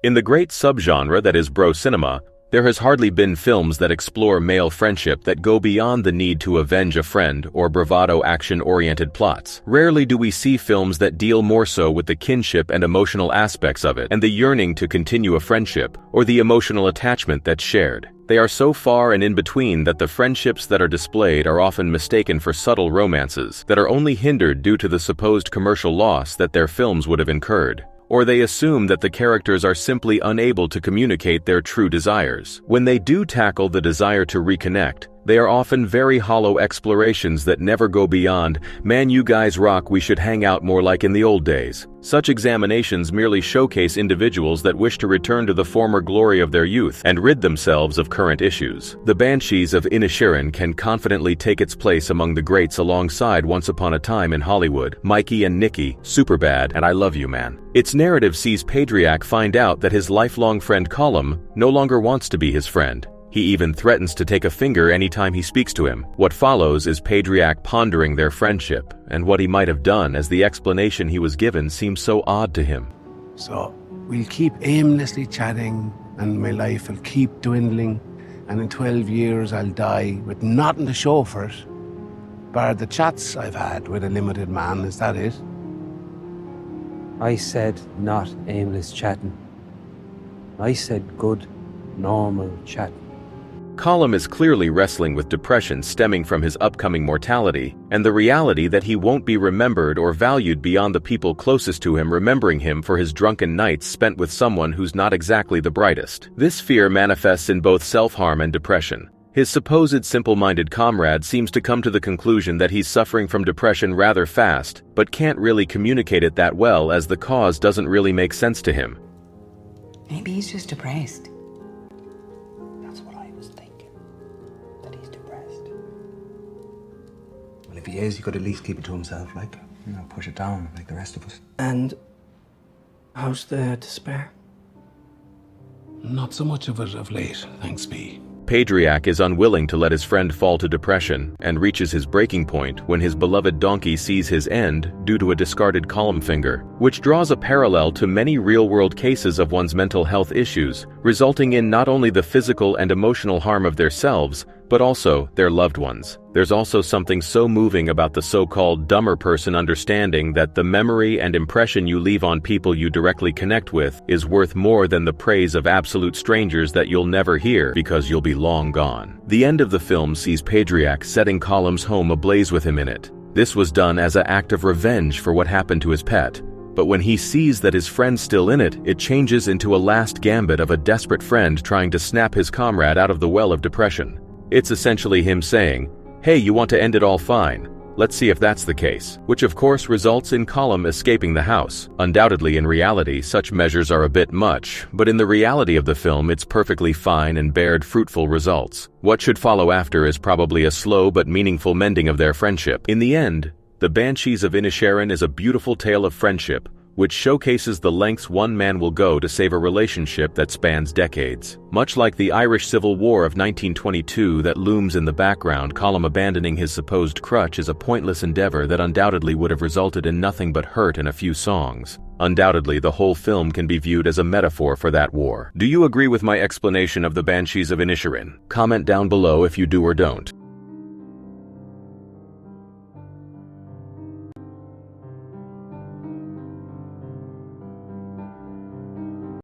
In the great subgenre that is bro cinema, there has hardly been films that explore male friendship that go beyond the need to avenge a friend or bravado action-oriented plots. Rarely do we see films that deal more so with the kinship and emotional aspects of it and the yearning to continue a friendship or the emotional attachment that's shared. They are so far and in between that the friendships that are displayed are often mistaken for subtle romances that are only hindered due to the supposed commercial loss that their films would have incurred. Or they assume that the characters are simply unable to communicate their true desires. When they do tackle the desire to reconnect, they are often very hollow explorations that never go beyond, "Man, you guys rock, we should hang out more like in the old days." Such examinations merely showcase individuals that wish to return to the former glory of their youth and rid themselves of current issues. The Banshees of Inisherin can confidently take its place among the greats alongside Once Upon a Time in Hollywood, Mikey and Nicky, Superbad, and I Love You Man. Its narrative sees Patriarch find out that his lifelong friend Colum no longer wants to be his friend. He even threatens to take a finger anytime he speaks to him. What follows is Patriarch pondering their friendship and what he might have done, as the explanation he was given seems so odd to him. So we'll keep aimlessly chatting and my life will keep dwindling, and in 12 years I'll die with nothing to show for it, bar the chats I've had with a limited man. Is that it? I said not aimless chatting. I said good, normal chatting. Colum is clearly wrestling with depression stemming from his upcoming mortality and the reality that he won't be remembered or valued beyond the people closest to him remembering him for his drunken nights spent with someone who's not exactly the brightest. This fear manifests in both self-harm and depression. His supposed simple-minded comrade seems to come to the conclusion that he's suffering from depression rather fast, but can't really communicate it that well as the cause doesn't really make sense to him. Maybe he's just depressed. That's what I was thinking. That he's depressed. Well, if he is, he could at least keep it to himself, push it down like the rest of us. And how's the despair? Not so much of it of late, thanks be. Patriarch is unwilling to let his friend fall to depression and reaches his breaking point when his beloved donkey sees his end due to a discarded column finger, which draws a parallel to many real-world cases of one's mental health issues, resulting in not only the physical and emotional harm of themselves, but also their loved ones. There's also something so moving about the so-called dumber person understanding that the memory and impression you leave on people you directly connect with is worth more than the praise of absolute strangers that you'll never hear because you'll be long gone. The end of the film sees Patriarch setting Colum's home ablaze with him in it. This was done as an act of revenge for what happened to his pet. But when he sees that his friend's still in it, it changes into a last gambit of a desperate friend trying to snap his comrade out of the well of depression. It's essentially him saying, "Hey, you want to end it all fine? Let's see if that's the case," which of course results in Colum escaping the house. Undoubtedly, in reality, such measures are a bit much, but in the reality of the film, it's perfectly fine and bared fruitful results. What should follow after is probably a slow but meaningful mending of their friendship. In the end, The Banshees of Inisherin is a beautiful tale of friendship, which showcases the lengths one man will go to save a relationship that spans decades. Much like the Irish Civil War of 1922 that looms in the background, Colum abandoning his supposed crutch is a pointless endeavor that undoubtedly would have resulted in nothing but hurt and a few songs. Undoubtedly, the whole film can be viewed as a metaphor for that war. Do you agree with my explanation of The Banshees of Inisherin? Comment down below if you do or don't.